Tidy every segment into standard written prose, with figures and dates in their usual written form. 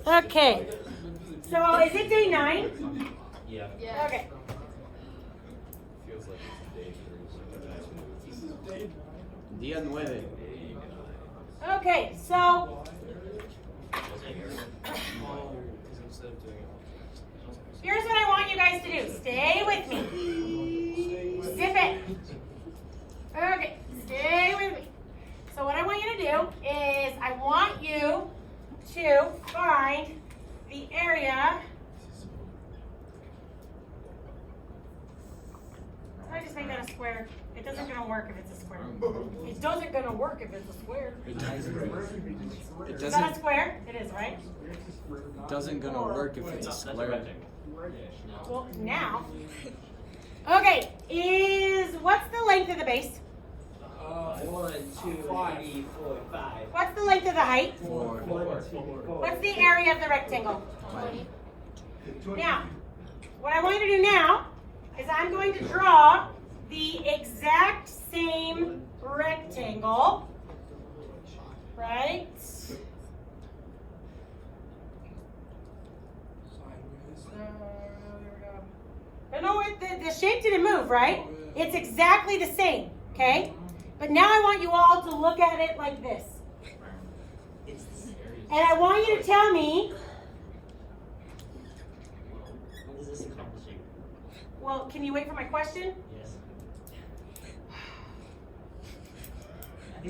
Okay. So is it day 9? Yeah. Okay. Feels like it's day 3. Día 9. Okay, so here's what I want you guys to do. Stay with me. Zip it. Okay, stay with me. So what I want you to do is I want you to find the area. I just make that a square. It doesn't gonna work if it's a square. It doesn't gonna work if it's a square. It Is that a square? It is, right? doesn't gonna work if it's a square. Well, now. Okay, what's the length of the base? 1, 2, 3, 4, 5. What's the length of the height? 4. What's the area of the rectangle? Now, what I want you to do now is I'm going to draw the exact same rectangle, right? No, the shape didn't move, right? It's exactly the same, okay? But now I want you all to look at it like this. And I want you to tell me, What is this accomplishing? well, can you wait for my question? Yes.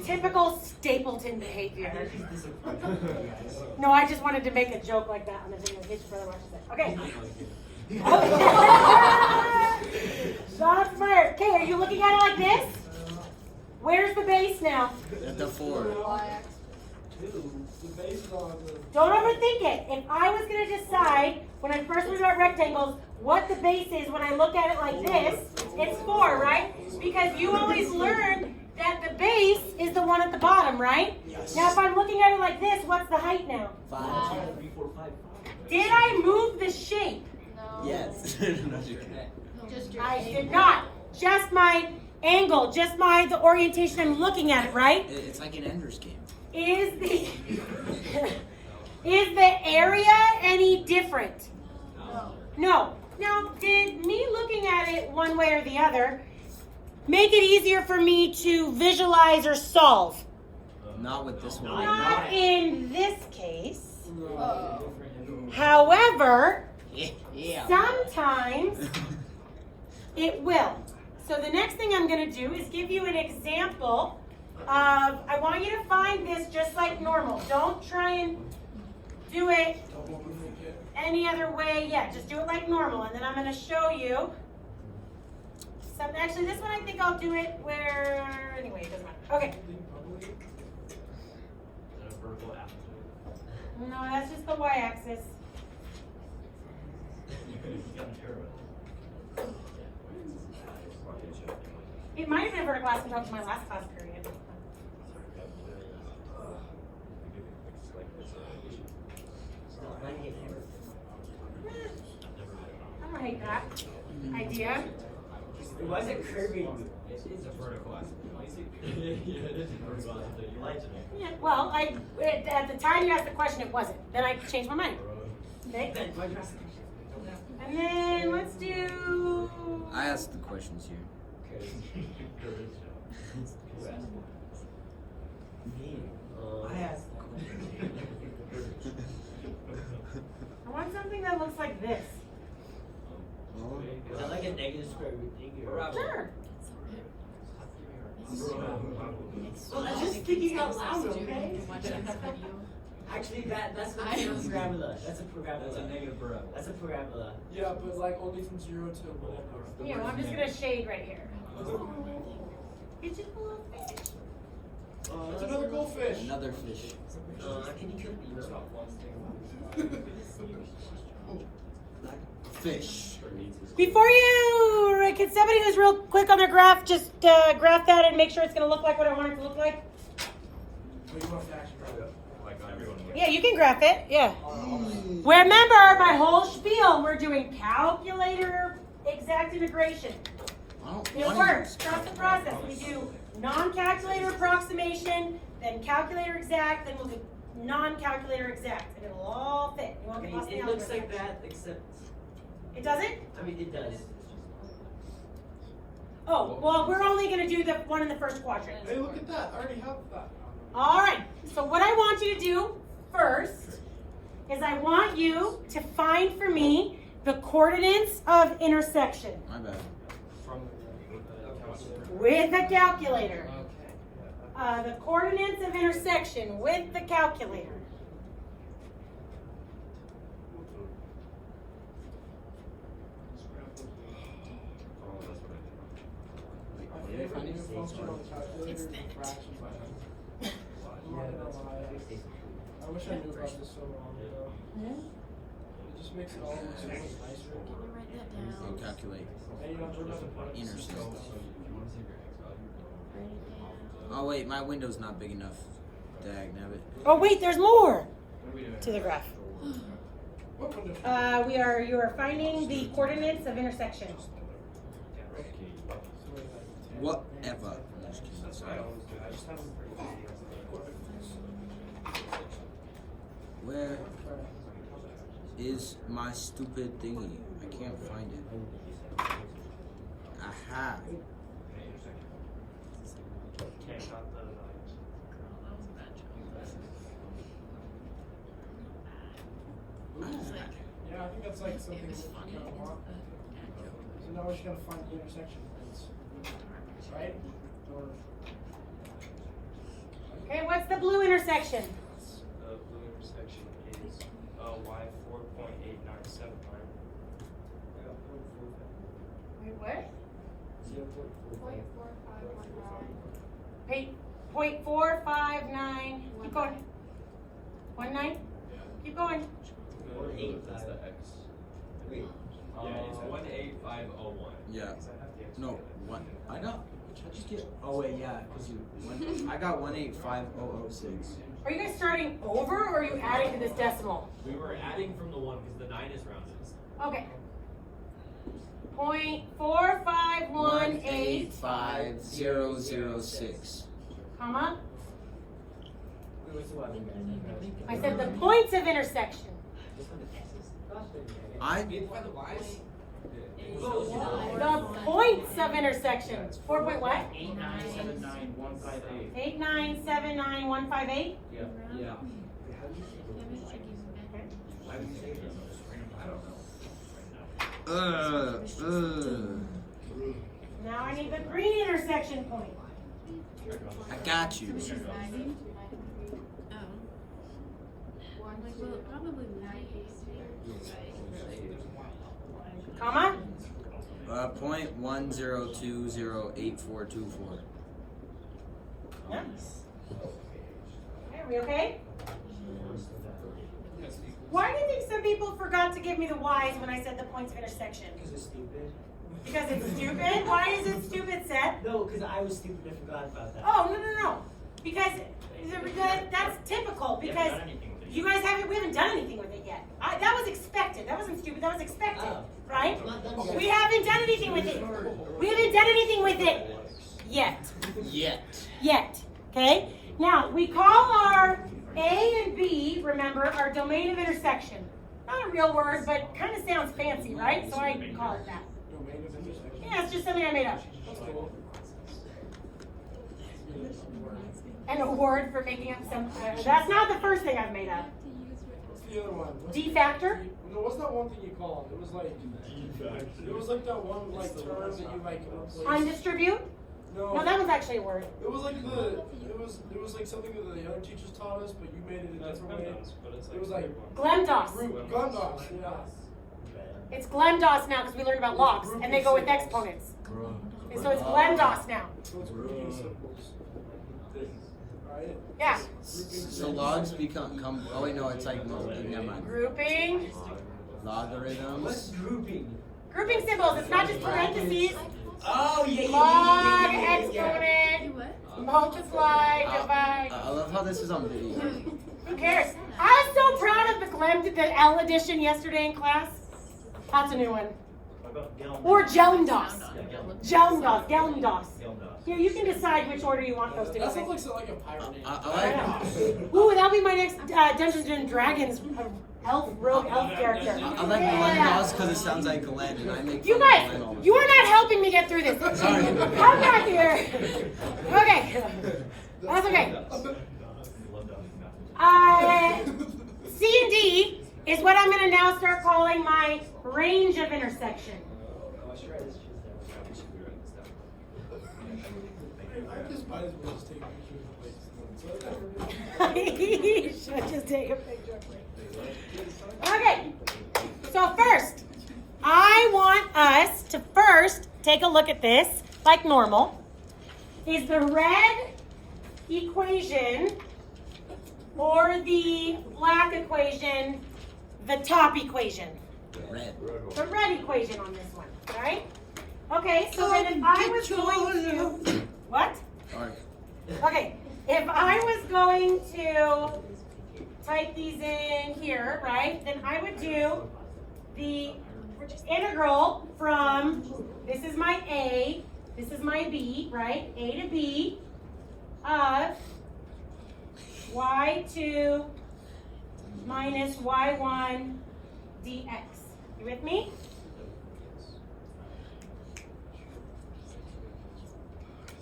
Typical Stapleton behavior. He's disappointed. No, I just wanted to make a joke like that on the video. His brother watches it. Okay. Shots fired. Okay, are you looking at it like this? Where's the base now? At the 4. Don't overthink it. If I was going to decide, when I first learned about rectangles, what the base is when I look at it like this, it's 4, right? Because you always learn that the base is the one at the bottom, right? Yes. Now if I'm looking at it like this, what's the height now? 5. 3, 4, 5. Did I move the shape? Yes. I did not. Just my angle, just the orientation I'm looking at it, right? It's like an Ender's Game. Is the area any different? No. Now, did me looking at it one way or the other make it easier for me to visualize or solve? Not with this one. Not in this case. However, Yeah. sometimes it will. So the next thing I'm going to do is give you an example of, I want you to find this just like normal. Don't try and do it any other way yet. Just do it like normal. And then I'm going to show you some, actually this one I think I'll do it where, anyway, it doesn't matter. Okay. No, that's just the y-axis. It might have been vertical axis until my last class period. I don't hate that idea. Why is it curving? It's a vertical axis. Yeah, it is a vertical axis. You liked it. Yeah, well, at the time you asked the question, it wasn't. Then I changed my mind. Okay? Then why did you ask the question? And then let's do. I asked the questions here. I asked. I want something that looks like this. Is that like a negative square root thing? Sure. Well, I'm just thinking out loud, okay? Actually, that's a parabola. That's a parabola. That's a negative parabola. That's a parabola. Yeah, but like only from 0 to whatever. You know, I'm just gonna shade right here. It's just a little fish. It's another goldfish. Another fish. Can you kill me? Fish. Before you, can somebody who's real quick on their graph just graph that and make sure it's gonna look like what I want it to look like? Wait, you want to actually grab it? Like everyone. Yeah, you can graph it. Yeah. Remember my whole spiel. We're doing calculator exact integration. It works. Trust the process. We do non-calculator approximation, then calculator exact, then we'll do non-calculator exact, and it'll all fit. won't I get mean, lost in the it looks algebra like section. that, except, It doesn't? I mean, it does. Oh, well, we're only gonna do the one in the first quadrant. Hey, look at that. I already have that. All right, so what I want you to do first is I want you to find for me the coordinates of intersection My bad. with the calculator. Okay. The coordinates of intersection with the calculator. My favorite new function on the calculator is the fraction function. I'm not gonna lie. I wish I knew about this so long ago. It just makes it all look so much nicer. Write that down. I'll calculate. And you don't have to put Intersection. Write it down. Oh wait, my window's not big enough. Dag nabbit. Oh wait, there's more to the graph. What window? You are finding the coordinates of intersection. Whatever. I'm just kidding. Sorry. Where is my stupid thingy? I can't find it. Aha. Yeah, I think that's like something that you kind of want. So now we're just gonna find the intersection points, right? Or Okay, what's the blue intersection? The blue intersection is y 4.8979. Wait, what? 0.4519. 0.459. Keep going. 19? Keep going. Or 8, That's the X. Wait. Yeah, it's 18501. Yeah. No. What? I got. I just get. Oh wait, yeah. Cause I got 185,006. Are you guys starting over or are you adding to this decimal? We were adding from the 1 because the 9 is rounded. Okay. 0.4518, 185,006. comma. Wait, what's the one? I said the points of intersection. I. The points of intersection. 4 point what? 8979158. 8979158. Yeah. Yeah. Now I need the green intersection point. I got you. Oh. Like, well, probably 98. Comma. 0.10208424. Yeah. Okay, are we okay? Why do you think some people forgot to give me the Y's when I said the points of intersection? Because it's stupid. Because it's stupid? Why is it stupid, Seth? No, because I was stupid and forgot about that. Oh, no. Because that's typical, because you guys we haven't done anything with it yet. That was expected. That wasn't stupid, that was expected, Oh. right? I'm not done yet. We haven't done anything with it. We haven't done anything with it yet. Yet, okay? Now, we call our A and B, remember, our domain of intersection. Not a real word, but kind of sounds fancy, right? So I call it that. domain of intersection. Yeah, it's just something I made up. That's cool. And a word for making up some. That's not the first thing I've made up. What's the other one? D factor? No, what's that one thing you call it? It was like that one like term that you like replaced. Undistribute? No, No, that was actually a word. it was like it was like something that the other teachers taught us, but you made it a That's different way. but it's It was like Glemdos. group Gundos, yeah. It's Glemdos now because we learned about logs and they go with exponents. And so it's Glemdos now. So it's grouping symbols. Right? Yeah. So logs come. Oh wait, no, it's like never mind. Grouping. What's Logarithms. grouping? Grouping symbols. It's not just parentheses. Oh, yeah. Log, Do exponent, what? multiply, divide. I love how this is on video. Who cares? I was so proud of the L edition yesterday in class. That's a new one. about Gelndos? Or Gelndos. Gelndos. Gelndos, Gelndos. Gelndos. Here, you can decide which order you want those to go That in. sounds like a pirate name. I like Ooh, that'll be my next Dungeons and Dragons rogue elf character. I like Yeah. Glendos because it sounds like Glenn, and I make You fun of guys, Glenn all the you are not helping me get through this. Sorry. Come back here. Okay. That's okay. C and D is what I'm going to now start calling my range of intersection. Let's try this I just might as well just take a picture of the place. You should just take a picture. Okay. So first, I want us to first take a look at this like normal. Is the red equation or the black equation the top equation? Red. The red equation on this one, right? Okay, so then if I was going to, what? Sorry. Okay, if I was going to type these in here, right, then I would do the integral from, this is my A, this is my B, right, A to B, of y2 minus y1 dx. You with me?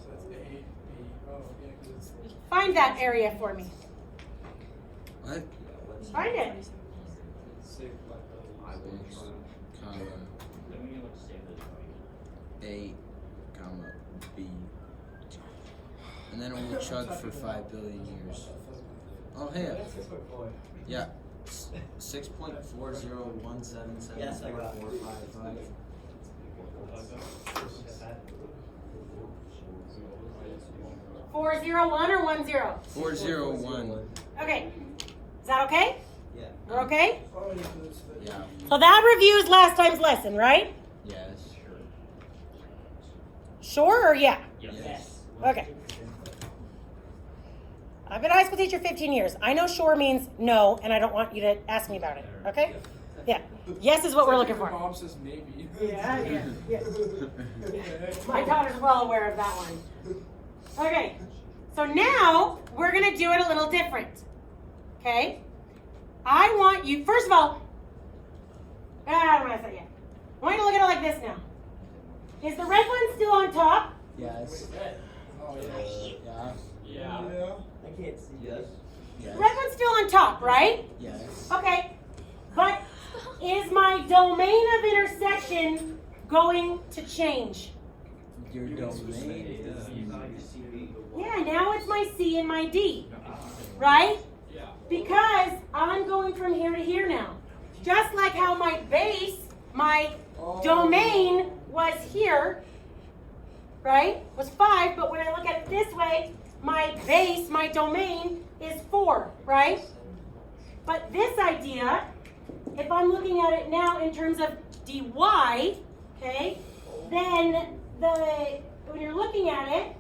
So that's A, B. Oh, yeah, because it's. Find that area for me. What? Find it. Comma A, comma B, and then it will chug for 5 billion years. Oh hey, yeah, 6.401774455. Yes, I got it. 401 or 10? 401. Okay. Is that okay? Yeah. We're okay? Oh, yeah, 'cause it's the. Yeah. So that reviews last time's lesson, right? Yes. Sure or yeah? Yes. Okay. I've been a high school teacher 15 years. I know sure means no, and I don't want you to ask me about it. Okay? Yeah. Yes is what we're looking Your for. mom says maybe. Yeah. My daughter's well aware of that one. Okay. So now we're going to do it a little different. Okay? I want you, first of all, I don't want to say yet. I want you to look at it like this now. Is the red one still on top? Yes. Oh, yeah. Yeah. Yeah. I can't see. Yes. Yes. The red one's still on top, right? Yes. Okay. But is my domain of intersection going to change? Your domain. Yeah, now it's my C and my D. Right? Because I'm going from here to here now. Just like how my base, my domain was here, right? Was 5, but when I look at it this way, my base, my domain is 4, right? But this idea, if I'm looking at it now in terms of dy, okay, then when you're looking at it,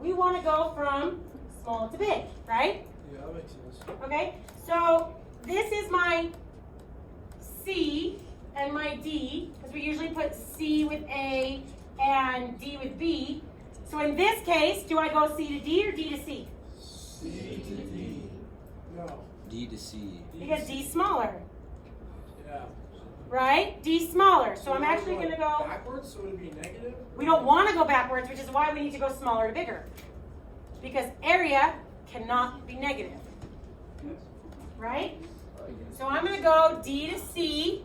we want to go from small to big, right? Yeah, that makes sense. Okay, so this is my C and my D, because we usually put C with A and D with B. So in this case, do I go C to D or D to C? C to D. No. D to C. Because D's smaller, Yeah. right? D's smaller, so I'm actually going to go, backwards, so it'd be negative? we don't want to go backwards, which is why we need to go smaller to bigger. Because area cannot be negative, right? So I'm going to go D to C.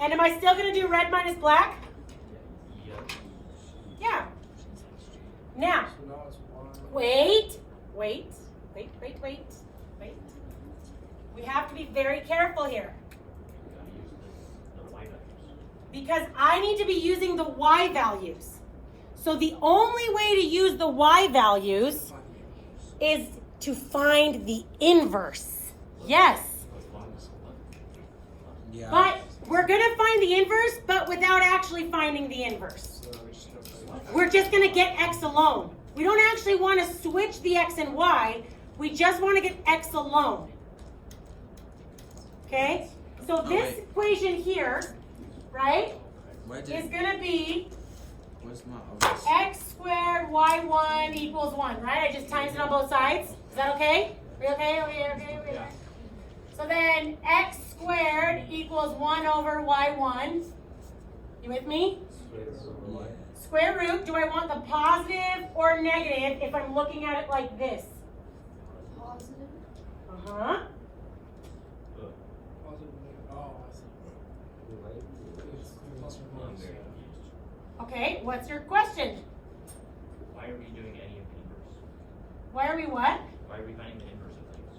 And am I still going to do red minus black? Yeah. Now, So now it's 1. wait. We have to be very careful here. Because I need to be using the Y values. So the only way to use the Y values is to find the inverse. Yes. Yeah. But we're going to find the inverse, but without actually finding the inverse. So we just go We're just going to get X alone. We don't actually want to switch the X and Y. We just want to get X alone. Okay? So this equation here right, What is did, gonna be what's my other? x squared y1 equals 1, right? I just times it on both sides. Is that okay? We okay? Okay. Yeah. So then x squared equals 1 over y1. You with me? Yeah. Square root, do I want the positive or negative if I'm looking at it like this? Positive. Uh-huh. Positive, negative. Oh, I see. It's plus or I'm minus. very confused. Okay, what's your question? Why are we doing any of the inverse? Why are we what? Why are we finding the inverse of things?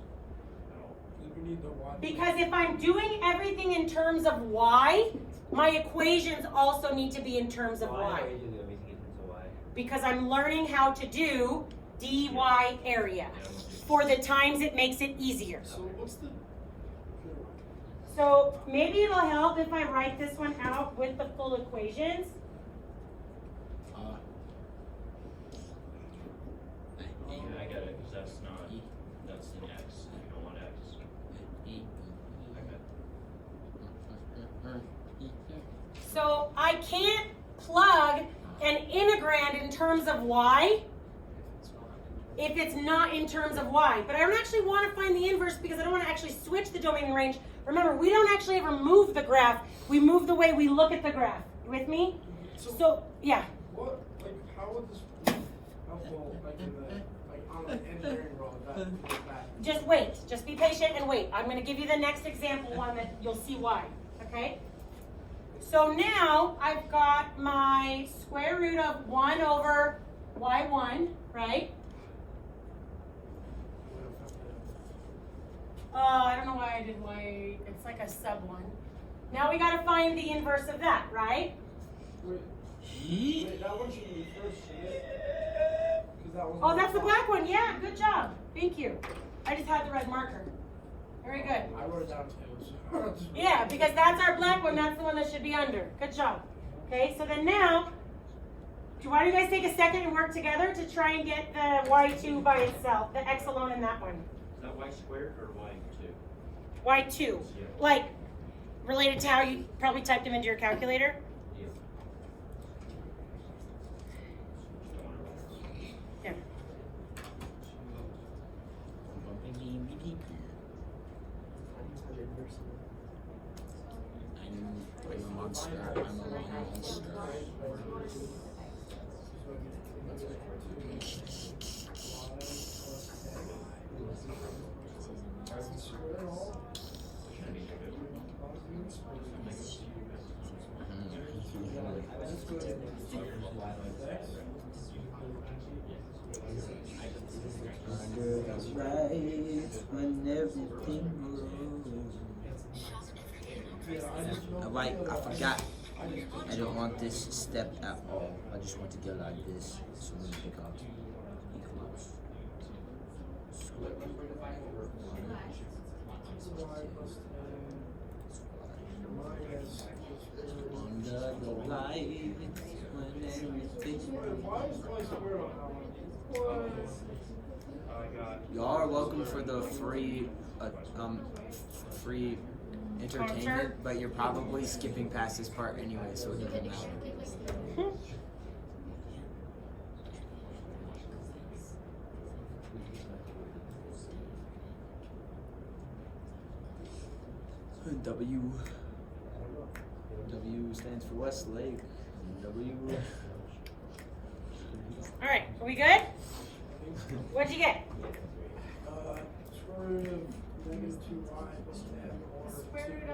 At all? We need the one. Because if I'm doing everything in terms of y, my equations also need to be in terms of Why y. are we doing everything in terms of y? Because I'm learning how to do dy area. Yeah, I'm with you. For the times it makes it easier. So what's the? So maybe it'll help if I write this one out with the full equations. Yeah, I get it, because that's not, that's an x, and you don't want x. Okay. So I can't plug an integrand in terms of y if it's not in terms of y. But I don't actually want to find the inverse because I don't want to actually switch the domain and range. Remember, we don't actually ever move the graph. We move the way we look at the graph. You with me? So, yeah. What, like, how would this help, like, in the, like, on the engineering role, that? Just wait. Just be patient and wait. I'm going to give you the next example one that you'll see why. Okay? So now I've got my square root of 1 over y1, right? I don't know why I did y. It's like a sub 1. Now we got to find the inverse of that, right? Wait, that one should be first, shouldn't it? 'Cause that was Oh, that's the black one. Yeah, good job. Thank you. I just had the red marker. Very good. I wrote it down too. So Yeah, because that's our black one. That's the one that should be under. Good job. Okay, so then now, why don't you guys take a second and work together to try and get the y2 by itself, the x alone in that one. Is that y squared or y2? Y2. Like, related to how you probably typed them into your calculator? Yeah. Don't want to Yeah. I'm a monster. I'm a monster. Under the lights when everything moves. I forgot. I don't want this step at all. I just want to go like this. So we pick up equals square root under the lights when everything why is y squared on that one? I got. Y'all are welcome for the free free entertainment, Concert? but you're probably skipping past this part anyway, so it doesn't matter. W stands for Westlake. W. All right, are we good? What'd you get? Square root of negative 2y plus 10 or Square root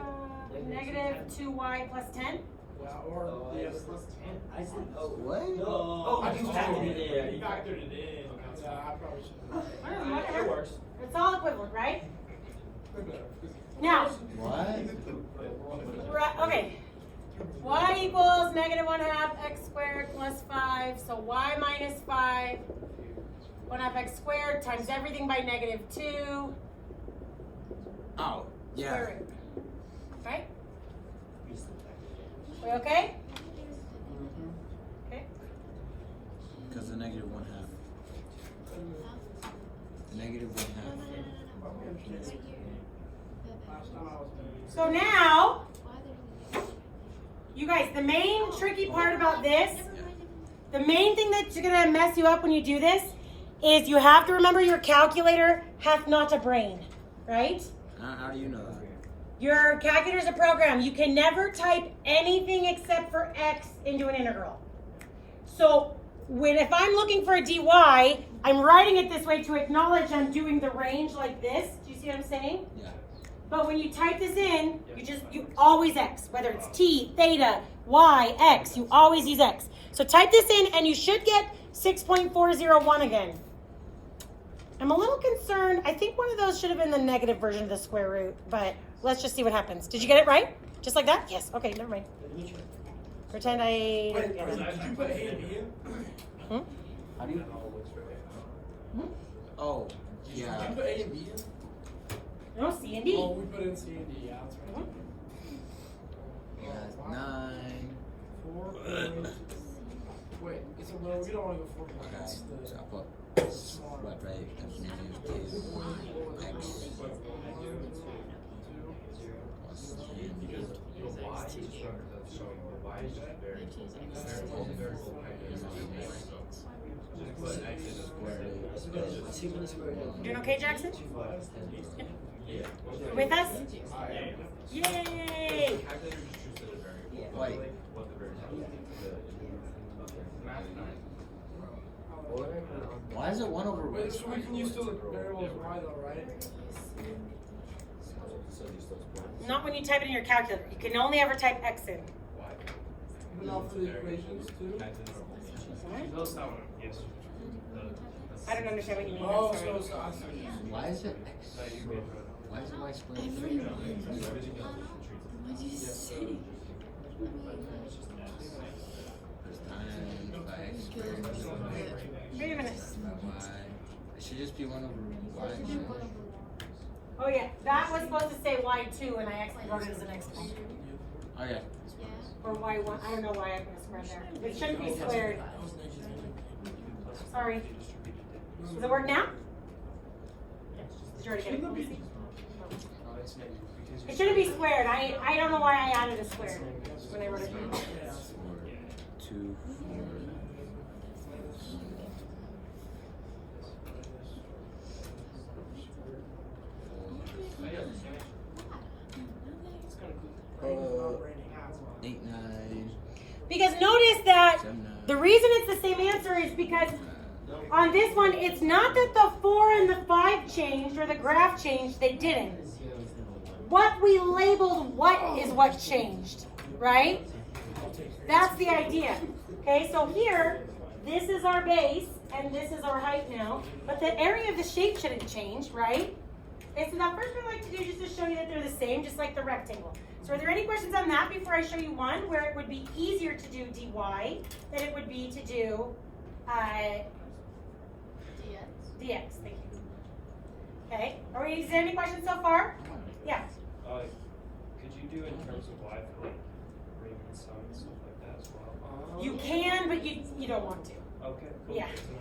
of negative 2y plus 10? yeah, or yeah, plus 10. I said, oh. What? Oh, I you just factored told it you. in. You factored it in. yeah, I probably should. I don't know, It whatever. works. It's all equivalent, right? Now, What? right, okay. Y equals negative 1/2 x squared plus 5. So y minus 5, 1/2 x squared times everything by negative 2. Oh, yeah. Square root. Right? We okay? Okay. Because the negative 1/2. Negative 1/2. Last time I was So now, You guys, the main tricky part about this, the main thing that's gonna mess you up when you do this is you have to remember your calculator hath not a brain, right? How do you know that? Your calculator is a program. You can never type anything except for x into an integral. So if I'm looking for a dy, I'm writing it this way to acknowledge I'm doing the range like this. Do you see what I'm saying? Yeah. But when you type this in, you always x. Whether it's t, theta, y, x, you always use x. So type this in and you should get 6.401 again. I'm a little concerned. I think one of those should have been the negative version of the square root, but let's just see what happens. Did you get it right? Just like that? Yes. Okay, never mind. Pretend I didn't get it. Did you put A and B in? Hmm? How do you? Oh, Did you yeah. put A and B in? No, C and D. Oh, we put in C and D, yeah, that's right. Yeah, 9. 4 point. Wait, it's a little, we don't want to go 4 Okay, points. so I put what right? X Doing okay, Jackson? With us? Yay! Wait. Why is it 1 over Wait, so we can use the variables y though, right? Not when you type it in your calculator. You can only ever type x in. But not for the equations too? Those that one, yes. I don't understand what you mean. Oh, I'm sorry. so I see. Why is it X? Why is it Y squared? 3? What did you say? Times by X squared. Wait a minute. Y. It should just be 1 over Y. shouldn't it? Oh yeah, that was supposed to say y2 and I actually wrote it as an exponent. Oh yeah. Or y1. I don't know why I put a square there. It shouldn't be squared. Sorry. Does it work now? Did you already get it? It shouldn't be squared. I don't know why I added a square when I wrote it down. 4, 2, 4. Oh. 8, 9. Because notice that 7, 9. the reason it's the same answer is because on this one, it's not that the 4 and the 5 changed or the graph changed, they didn't. What we labeled what is what changed, right? That's the idea. Okay, so here, this is our base and this is our height now, but the area of the shape shouldn't change, right? Okay, so the first thing I like to do is just to show you that they're the same, just like the rectangle. So are there any questions on that before I show you one where it would be easier to do dy than it would be to do dx? Thank you. Okay, is there any questions so far? Yeah. Could you do in terms of y for like Riemann sum and stuff like that as well? You can, but you don't want to. Okay, cool. Yeah. Good to know.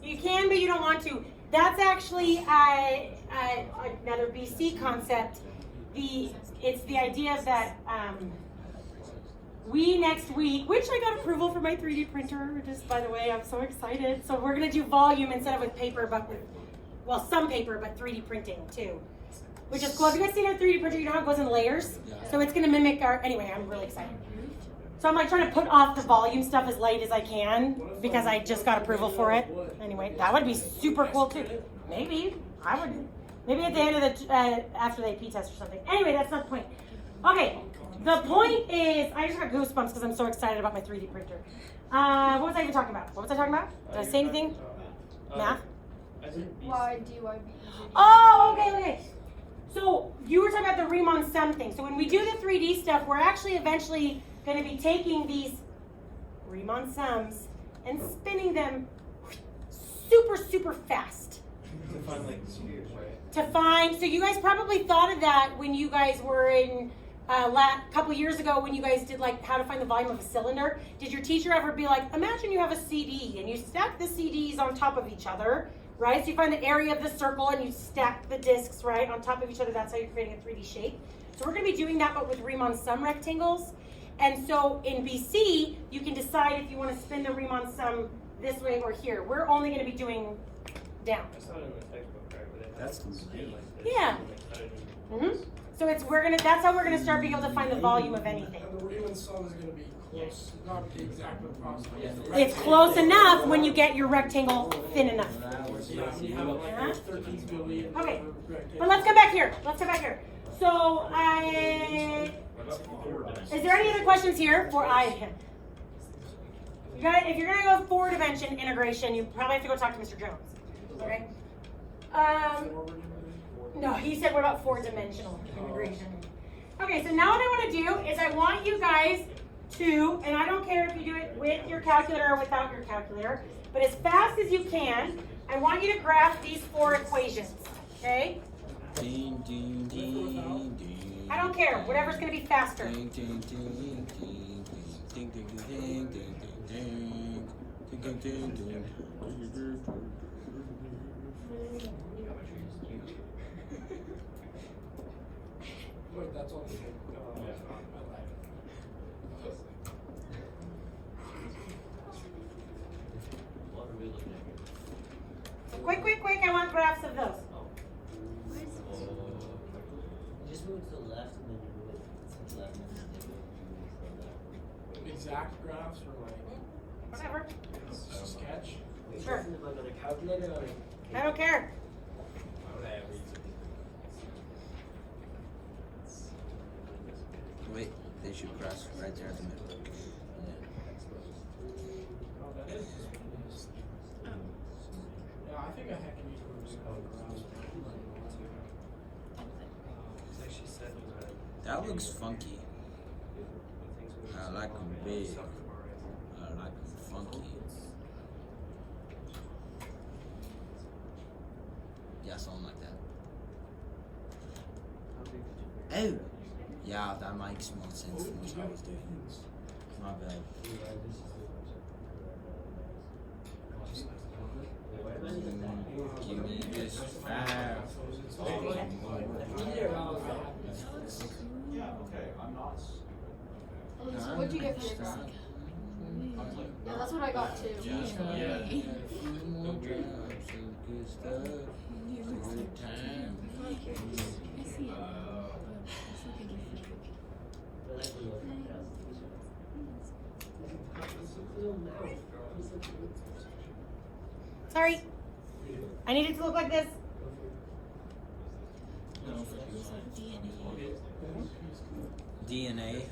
You can, but you don't want to. That's actually another BC concept. It's the idea that we next week, which I got approval for my 3D printer, just by the way, I'm so excited. So we're gonna do volume instead of with paper, but with, well, some paper, but 3D printing too. Which is cool. Have you guys seen our 3D printer? You know how it goes in layers? So it's gonna mimic our, anyway, I'm really excited. So I'm like trying to put off the volume stuff as late as I can because I just got approval for it. Anyway, that would be super cool too. Maybe, I would, maybe at the end of the, after the AP test or something. Anyway, that's not the point. Okay, the point is, I just got goosebumps because I'm so excited about my 3D printer. What was I even talking about? What was I talking about? Did I say anything? Math? I think Y, dy, b. Oh, okay. So you were talking about the Riemann sum thing. So when we do the 3D stuff, we're actually eventually going to be taking these Riemann sums and spinning them super, super fast. to find like spheres, right? To find, so you guys probably thought of that when you guys were in, couple years ago when you guys did like how to find the volume of a cylinder. Did your teacher ever be like, imagine you have a CD and you stack the CDs on top of each other, right? So you find the area of the circle and you stack the discs, right, on top of each other. That's how you're creating a 3D shape. So we're gonna be doing that, but with Riemann sum rectangles. And so in BC, you can decide if you want to spin the Riemann sum this way or here. We're only going to be doing down. I saw it in the textbook, right? But it That's has to late. like this, Yeah. and they cut it in Mm-hmm. So that's how we're gonna start being able to find the volume of anything. And the Riemann sum is going to be close, not the exact approximate. It's close enough when you get your rectangle thin enough. Yeah, when you have like Yeah. 13 billion. Okay. rectangles. But let's come back here. So is there any other questions here for if you're gonna go forward dimension integration, you probably have to go talk to Mr. Jones. Okay? No, he said what about four-dimensional integration? Okay, so now what I want to do is I want you guys to, and I don't care if you do it with your calculator or without your calculator, but as fast as you can, I want you to graph these 4 equations. Okay? Ding, ding, ding, ding. I don't care. Whatever's going to be faster. Ding, ding, ding, ding, ding, ding, ding, ding, ding, ding, ding, ding, ding, ding. Wait, that's all the same. What are we looking at here? So quick, I want graphs of those. Just move to the left and then you move it to the left. Exact graphs or like Whatever. sketch? Sure. Am I gonna calculate it or? I don't care. Wait, they should cross right there in the middle. Yeah, I think a heck of graphs. It's like she said, That looks funky. I like them big. I like them funky. Yeah, something like that. Oh! Yeah, that makes more sense than what I was doing. My bad. Give me this fast. Yeah, okay, I'm not. Oh, so what'd you get for your graph? Yeah, that's what I got too. Sorry. I need it to look like this. DNA.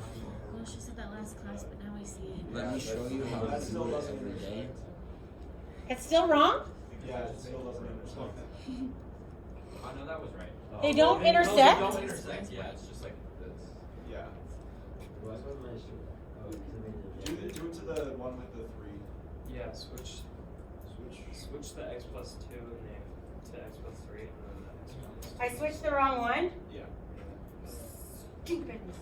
Well, she said that last class, but now I see it. Let me show you how to do it every day. It's still wrong? Yeah, it still doesn't intersect. I know that was right. They don't intersect? They don't intersect, yeah, it's just like this. Yeah. Do it to the one with the 3. yeah, switch the x plus 2 and the to x plus 3 and then the x plus. I switched the wrong one. Yeah. Stupidness.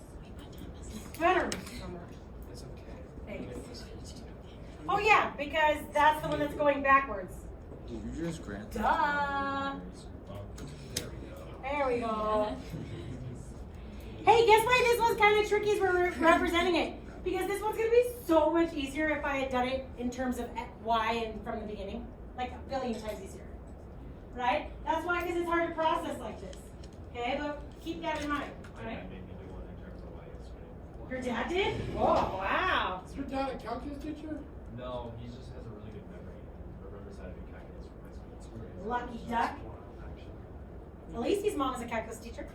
Better. It's okay. Thanks. Oh yeah, because that's the one that's going backwards. Did you just grant Duh. that? There we go. Hey, guess why this was kind of tricky as we're representing it? Because this one's going to be so much easier if I had done it in terms of y and from the beginning. Like a billion times easier. Right? That's why, because it's hard to process like this. Okay, but keep that in mind. Right? Your dad did? Oh, wow. Is your dad a calculus teacher? No, he just has a really good memory. Remembers how to do calculus from high school. Lucky duck. Elisi's mom is a calculus teacher.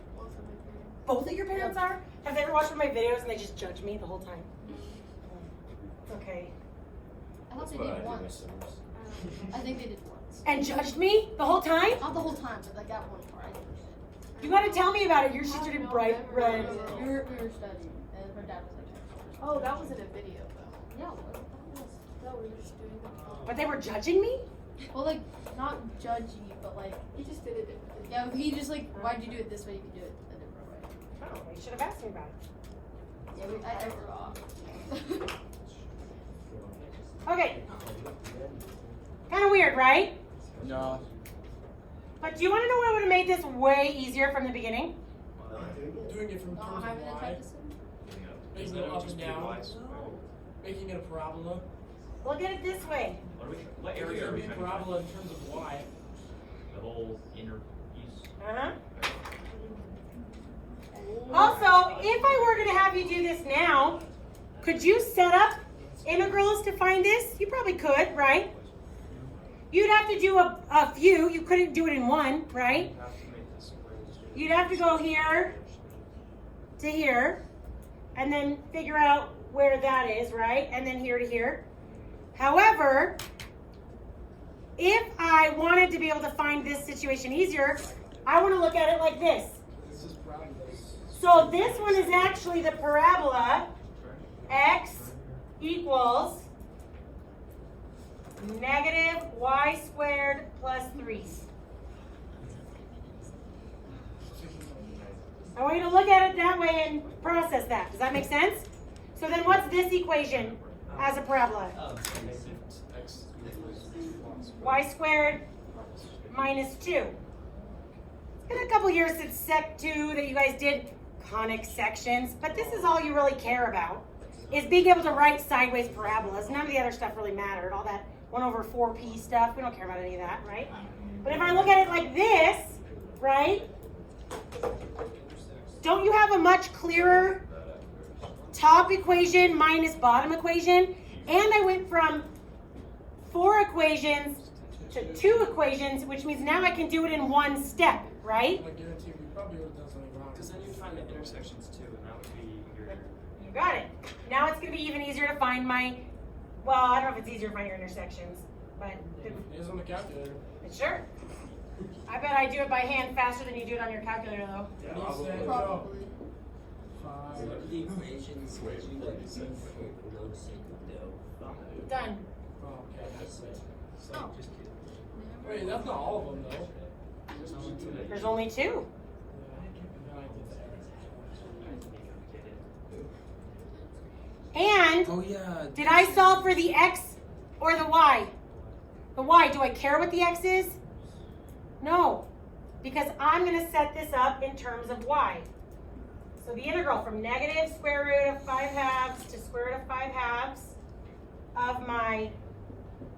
Both of your parents are? Have they ever watched one of my videos and they just judge me the whole time? It's okay. I thought they did once. I think they did once. And judged me the whole time? Not the whole time, but like that one part. You gotta tell me about it. Your sister did bright red. We were studying, and her dad was like, Oh, that wasn't a video though. yeah, well, that was. No, we were just doing it. But they were judging me? Well, like, not judgy, but like, He just did it differently. yeah, he just like, why'd you do it this way? You could do it a different way. Oh, you should have asked me about it. Yeah, I forgot. Okay. Kind of weird, right? No. But do you want to know what would have made this way easier from the beginning? Doing it from Not terms having of a y. type of making it up and down, making it a parabola. Look at it this way. What area are we Making a trying to parabola in terms of y. The whole inner piece. Uh-huh. Also, if I were going to have you do this now, could you set up integrals to find this? You probably could, right? You'd have to do a few. You couldn't do it in one, right? You'd have to go here to here, and then figure out where that is, right? And then here to here. However, if I wanted to be able to find this situation easier, I want to look at it like this. This is parabolas. So this one is actually the parabola x equals negative y squared plus 3. I want you to look at it that way and process that. Does that make sense? So then what's this equation as a parabola? Y squared minus 2. It's been a couple years since Sec 2 that you guys did conic sections, but this is all you really care about, is being able to write sideways parabolas. None of the other stuff really mattered. All that 1/4p stuff, we don't care about any of that, right? But if I look at it like this, right? Don't you have a much clearer top equation minus bottom equation? And I went from 4 equations to 2 equations, which means now I can do it in one step, right? I guarantee we probably would have done something wrong. Because then you find the intersections too, and that would be your. You got it. Now it's going to be even easier to find my, well, I don't know if it's easier to find your intersections, but It is on the calculator. sure. I bet I do it by hand faster than you do it on your calculator, though. It needs to go. Probably. Five. The equations that you like to see below single Done. Oh, okay, that's it. Oh. Wait, that's not all of them though. There's only 2. Yeah, and then I did that. And Oh yeah. did I solve for the x or the y? The y, do I care what the x is? No, because I'm going to set this up in terms of y. So the integral from negative square root of 5 halves to square root of 5 halves of my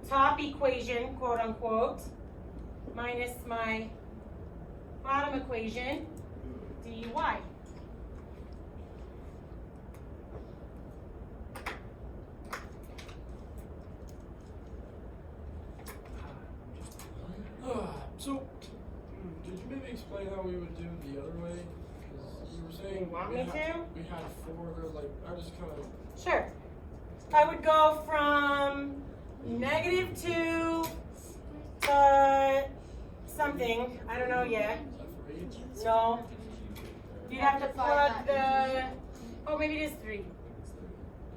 top equation, quote unquote, minus my bottom equation, dy. So, did you maybe explain how we would do the other way? Because you were saying Want we me had, to? we had 4, like, I just kind of, Sure. I would go from negative 2 to something. I don't know yet. is that for each? No. You'd have to plug the, oh, maybe it is 3.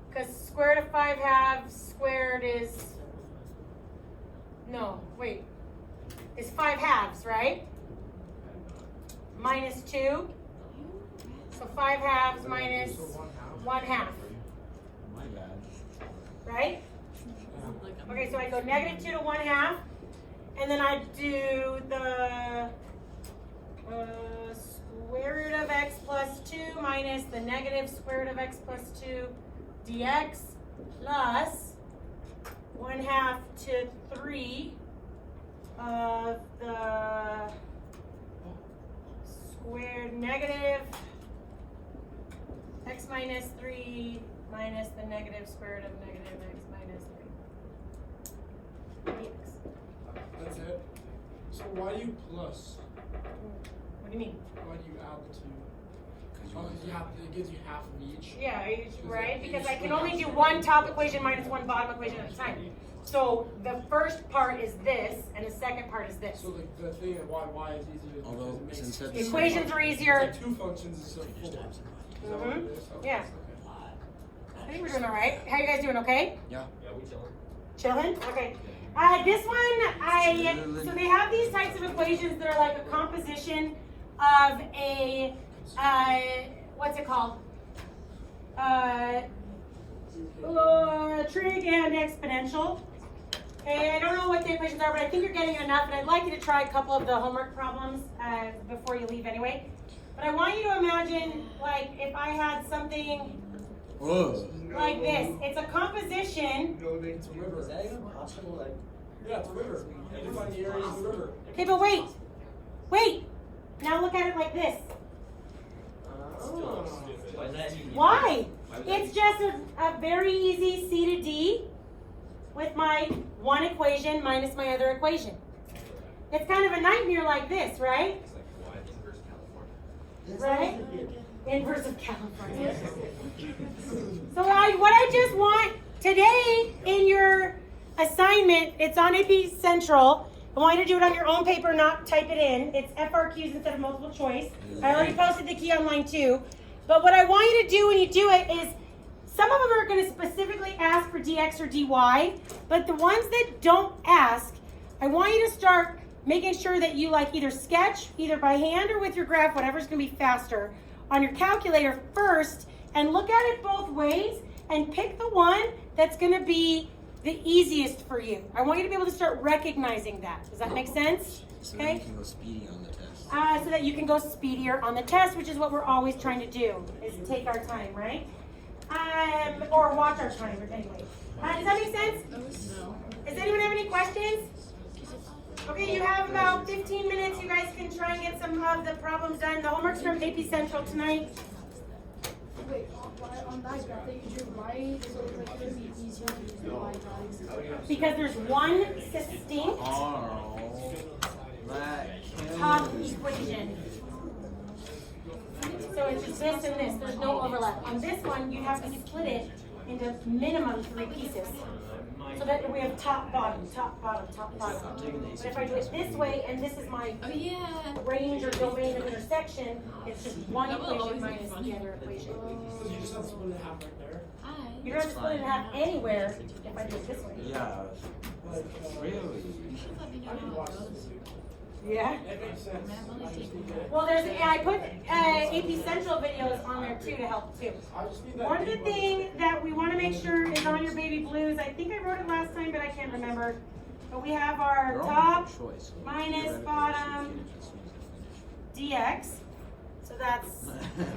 Because square root of 5 halves squared is, no, wait. Is 5 halves, right? Minus 2. So 5 halves minus So 1/2. 1/2, My bad. right? Okay, so I go negative 2 to 1/2, and then I do the square root of x plus 2 minus the negative square root of x plus 2 dx plus 1/2 to 3 of the squared negative x minus 3 minus the negative square root of negative x minus 3 dx. That's it? So why do you plus? What do you mean? Why do you add the 2? Oh, 'cause you have, it gives you half of each. Yeah, right? Because I can only do one top equation minus one bottom equation at a time. So the first part is this, and the second part is this. So like the thing of why is easier is Although, because it makes since it that's- Equations are easier. It's like 2 functions instead of 4. Is that what it is? Okay, Yeah. okay. I think we're doing all right. How you guys doing? Okay? Yeah. Yeah, we chilling. Chilling? Okay. This one, so they have these types of equations that are like a composition of a, what's it called? Trig and exponential. Okay, I don't know what the equations are, but I think you're getting enough, and I'd like you to try a couple of the homework problems before you leave anyway. But I want you to imagine, like, if I had something Whoa. like this. It's a composition. It's a river. Is that even possible? Like, Yeah, it's a river. You define the area as a river. Okay, but wait. Wait. Now look at it like this. Oh. why is that even? Why? It's just a very easy C to D with my one equation minus my other equation. It's kind of a nightmare like this, right? It's like why inverse California. Right? Inverse of California. So what I just want today in your assignment, it's on AP Central. I want you to do it on your own paper, not type it in. It's FRQs instead of multiple choice. I already posted the key online too. But what I want you to do when you do it is, some of them are going to specifically ask for dx or dy, but the ones that don't ask, I want you to start making sure that you like either sketch, either by hand or with your graph, whatever's going to be faster, on your calculator first, and look at it both ways, and pick the one that's going to be the easiest for you. I want you to be able to start recognizing that. Does that make sense? So then you can go speedy on the test. So that you can go speedier on the test, which is what we're always trying to do, is take our time, right? Or watch our time, but anyway. Does that make sense? No. Does anyone have any questions? Okay, you have about 15 minutes. You guys can try and get some of the problems done. The homework's from AP Central tonight. Wait, on that graph that you drew, why does it look like it would be easier to use the y values? Because there's one distinct top equation. So it's just this and this. There's no overlap. On this one, you have to split it into minimum 3 pieces. So that we have top, bottom, top, bottom, top, bottom. But if I do it this way, and this is my Oh yeah. range or domain of intersection, it's just one That will equation always be minus funny. the other equation. So you just have to split it in half right there. Hi. You don't have to split it in half anywhere if I do it this way. Yeah. Like, Really? You should let me know I can how watch it this goes. video. Yeah. It makes sense. Man, I just need that. Well, I put AP Central videos on there too to help too. I just need that. One of the deep things that we want to make sure is on your baby blues. I think I wrote it last time, but I can't remember. But we have our They're all top choice. minus Theoretically, bottom you should just use the dx. So that's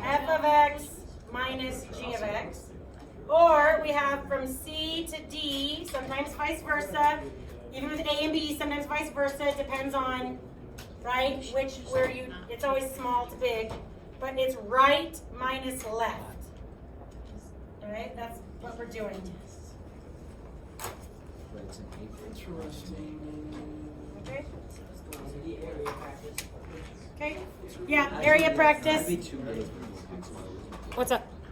f of x minus g of x. Or we have from C to D, sometimes vice versa. Even with A and B, sometimes vice versa. It depends on, right, it's always small to big. But it's right minus left. All right, that's what we're doing. But it's an eight. Interesting. Okay? The area practice. Okay? Yeah, area practice. That'd be 2 days. What's up?